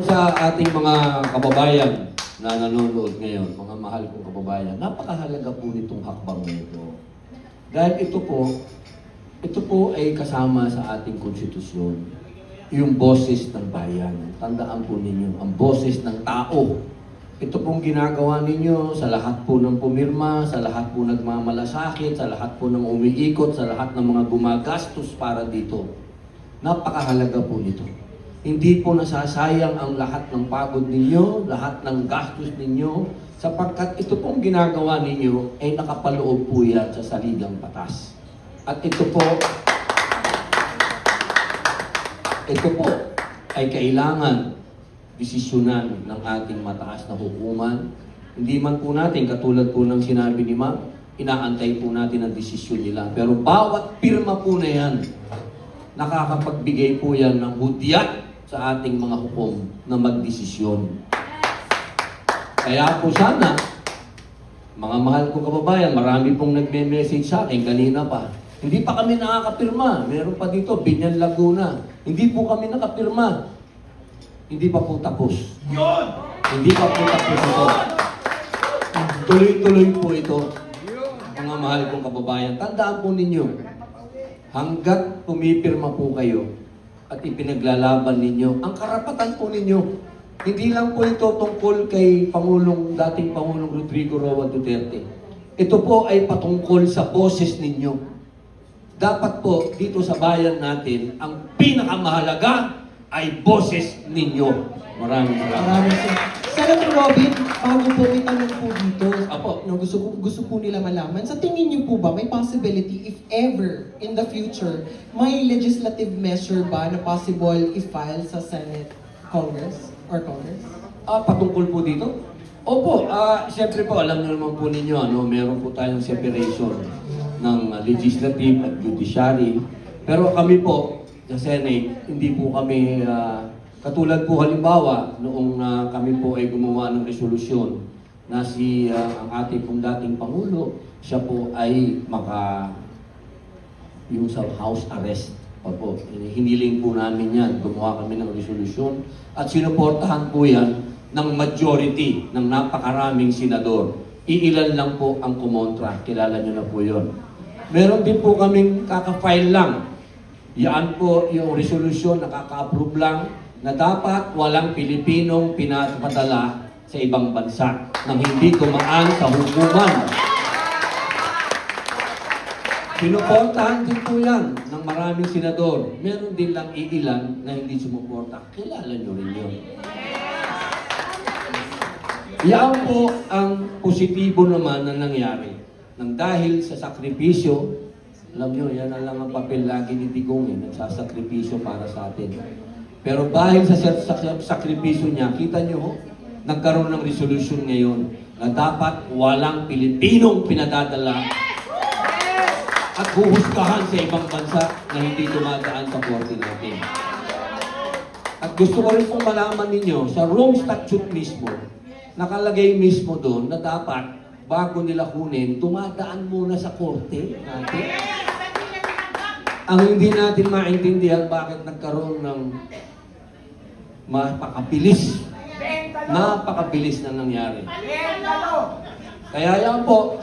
Sa ating mga kababayan na nanonood ngayon, mga mahal kong kababayan, napakahalaga po nitong hakbang na ito. Dahil ito po ay kasama sa ating konstitusyon, yung boses ng bayan. Tandaan po ninyo, ang boses ng tao. Ito pong ginagawa ninyo sa lahat po ng pumirma, sa lahat po nagmamalasakit, sa lahat po ng umiikot, sa lahat ng mga gumagastos para dito. Napakahalaga po nito. Hindi po nasasayang ang lahat ng pagod ninyo, lahat ng gastos ninyo, sapagkat ito pong ginagawa ninyo ay nakapaloob po yan sa saligang batas. At ito po ay kailangan desisyonan ng ating mataas na hukuman. Hindi man po natin, katulad po ng sinabi ni Ma'am, inaantay po natin ang desisyon nila. Pero bawat pirma po na yan, nakakapagbigay po yan ng hudyat sa ating mga hukom na magdesisyon. Kaya po sana, mga mahal kong kababayan, marami pong nagme-message sa akin kanina pa. Hindi pa kami nakakapirma. Meron pa dito, Binyan Laguna. Hindi po kami nakapirma. Hindi pa po tapos. Hindi pa po tapos ito. Tuloy-tuloy po ito. Mga mahal kong kababayan, tandaan po ninyo, hanggat pumipirma po kayo at ipinaglalaban ninyo, ang karapatan po ninyo, hindi lang po ito tungkol kay dating Pangulong Rodrigo Roa Duterte. Ito po ay patungkol sa boses ninyo. Dapat po dito sa bayan natin, ang pinakamahalaga ay boses ninyo. Maraming salamat. Maraming salamat. Senator Robin, bago po may tanong po dito, Apo. no, gusto po nila malaman, sa tingin niyo po ba may possibility if ever in the future may legislative measure ba na possible i-file sa Senate, Congress? Patungkol po dito? Opo, siyempre po, alam niyo naman po ninyo, meron po tayong separation ng legislative at judiciary. Pero kami po, sa Senate, hindi po kami, katulad po halimbawa, noong kami po ay gumawa ng resolusyon na ang ating pong dating Pangulo, siya po ay yung sa house arrest. Opo, hiniling po namin yan. Gumawa kami ng resolusyon at sinuportahan po yan ng majority ng napakaraming senador. Iilan lang po ang kumontra. Kilala nyo na po yun. Meron din po kaming kaka-file lang. Yan po yung resolusyon, nakaka-approve lang na dapat walang Pilipinong pinapadala sa ibang bansa nang hindi tumaan sa hukuman. Pinuportahan din po yan ng maraming senador. Meron din lang iilan na hindi sumuporta. Kilala nyo rin yun. Yan po ang positibo naman na nangyari. Nang dahil sa sakripisyo, alam nyo, yan na lang ang papel lagi ni Digong, nagsasakripisyo para sa atin. Pero dahil sa sakripisyo niya, kita nyo, nagkaroon ng resolution ngayon na dapat walang Pilipinong pinadadala at huhusgahan sa ibang bansa na hindi dumadaan sa korte natin. At gusto ko rin pong malaman ninyo, sa Rome Statute mismo, nakalagay mismo doon na dapat bago nila kunin, dumadaan muna sa korte natin. Ang hindi natin maintindihan bakit nagkaroon ng napakabilis na nangyari. Kaya yan po,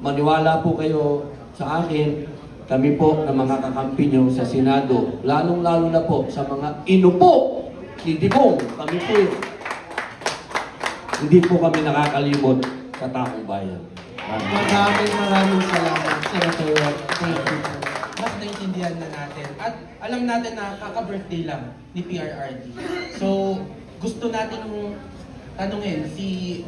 maniwala po kayo sa akin, kami po na mga kakampi nyo sa Senado, lalong-lalo na po sa mga inupo ni Digong, kami po yun. Hindi po kami nakakalimot sa taong bayan. Maraming salamat, Senator Robin. Thank you. Mas naintindihan na natin. At alam natin na kaka-birthday lang ni PRRD. So, gusto natin tanungin si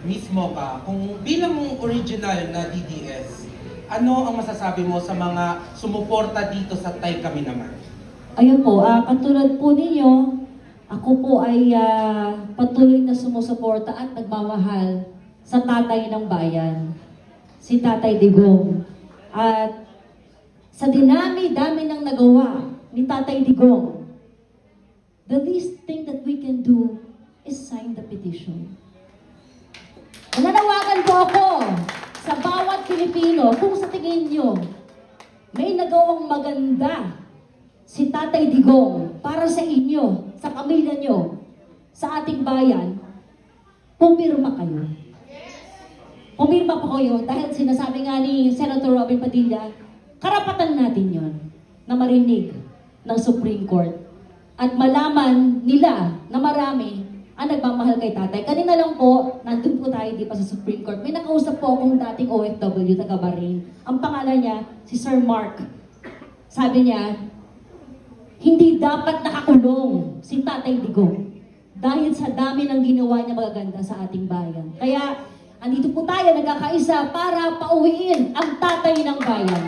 Miss Mocha, kung bilang original na DDS, ano ang masasabi mo sa mga sumuporta dito sa Tay Kami Naman? Ayun po, katulad po ninyo, ako po ay patuloy na sumusuporta at nagmamahal sa tatay ng bayan, si Tatay Digong. At sa dinami-dami ng nagawa ni Tatay Digong, the least thing that we can do is sign the petition. Nananawagan po ako sa bawat Pilipino kung sa tingin nyo may nagawang maganda si Tatay Digong para sa inyo, sa pamilya nyo, sa ating bayan, pumirma kayo. Pumirma po kayo dahil sinasabi nga ni Senator Robin Padilla, karapatan natin yon na marinig ng Supreme Court at malaman nila na marami ang nagmamahal kay tatay. Kanina lang po, nandun po tayo di pa sa Supreme Court. May nakausap po akong dating OFW, taga Bahrain. Ang pangalan niya, si Sir Mark. Sabi niya, hindi dapat nakakulong si Tatay Digong dahil sa dami ng ginawa niya magaganda sa ating bayan. Kaya, andito po tayo nagkakaisa para pauwiin ang tatay ng bayan.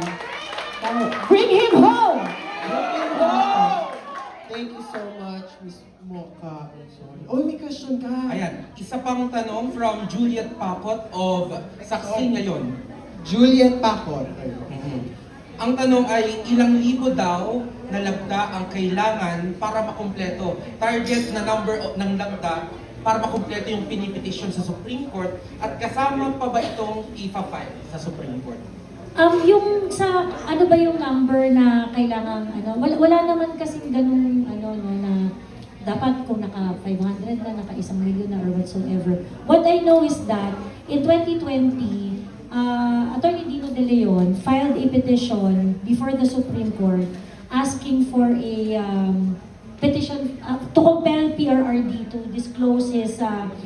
Bring him home! Thank you so much, Miss Mocha. I'm sorry. Oh, may question ka. Ayan, isa pang tanong from Juliet Pacot of Saksi Ngayon. Juliet Pacot. Ang tanong ay, ilang libo daw na lagda ang kailangan para makumpleto? Target na number ng lagda para makumpleto yung pinipetisyon sa Supreme Court at kasama pa ba itong ipa-file sa Supreme Court? Yung sa, ano ba yung number na kailangan, wala naman kasing ganung, no, na dapat kung naka 500 na, naka 1 million na, or whatsoever. What I know is that, in 2020, Attorney Dino De Leon filed a petition before the Supreme Court asking for a petition to compel PRRD to disclose his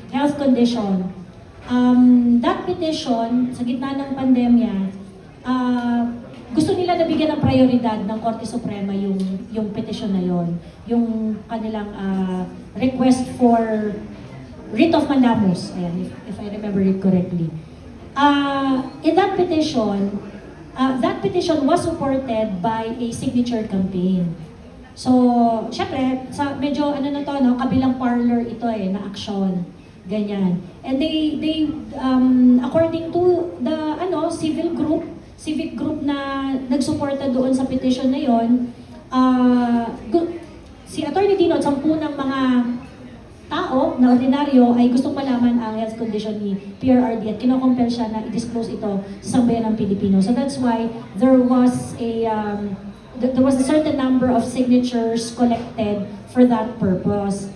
health condition. That petition, sa gitna ng pandemya, gusto nila nabigyan ng prioridad ng Korte Suprema yung petition na yon, yung kanilang request for writ of mandamus, ayan, if I remember it correctly. In that petition was supported by a signature campaign. So, syempre, sa medyo kabilang parlor ito na aksyon, ganyan. And they according to the civic group na nagsuporta doon sa petition na yon, si Attorney Dino at 10 ng mga tao na ordinaryo ay gustong malaman ang health condition ni PRRD at kinocompel siya na i-disclose ito sa sambayan ng Pilipino. So that's why there was a certain number of signatures collected for that purpose.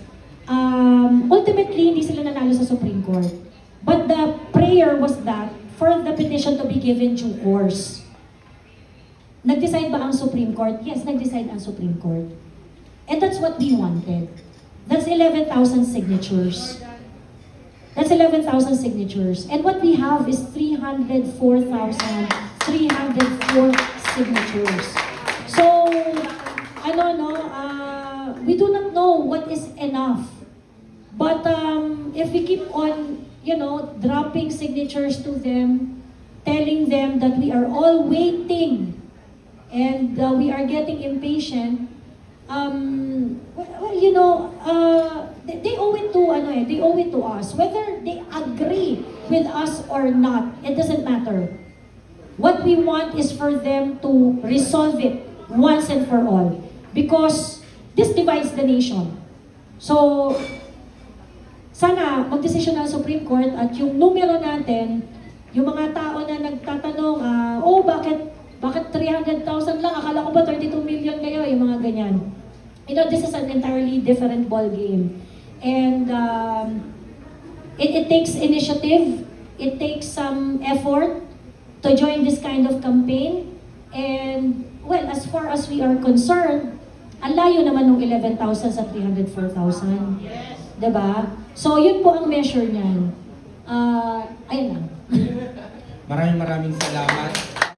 Ultimately, hindi sila nanalo sa Supreme Court. But the prayer was that for the petition to be given due course. Nag-decide ba ang Supreme Court? Yes, nag-decide ang Supreme Court. And that's what we wanted. That's 11,000 signatures. That's 11,000 signatures. And what we have is 304,304 signatures. So, we do not know what is enough. But if we keep on, dropping signatures to them, telling them that we are all waiting and we are getting impatient, they owe it to they owe it to us. Whether they agree with us or not, it doesn't matter. What we want is for them to resolve it once and for all, because this divides the nation. So, sana magdesisyon ng Supreme Court at yung numero natin, yung mga tao na nagtatanong, bakit 300,000 lang? Akala ko ba 32 million kayo? Yung mga ganyan. This is an entirely different ball game. And it takes initiative, it takes some effort to join this kind of campaign. And, well, as far as we are concerned, ang layo naman ng 11,000 sa 304,000. Yes. Diba? So, yun po ang measure niyan. Ayun lang. Maraming salamat.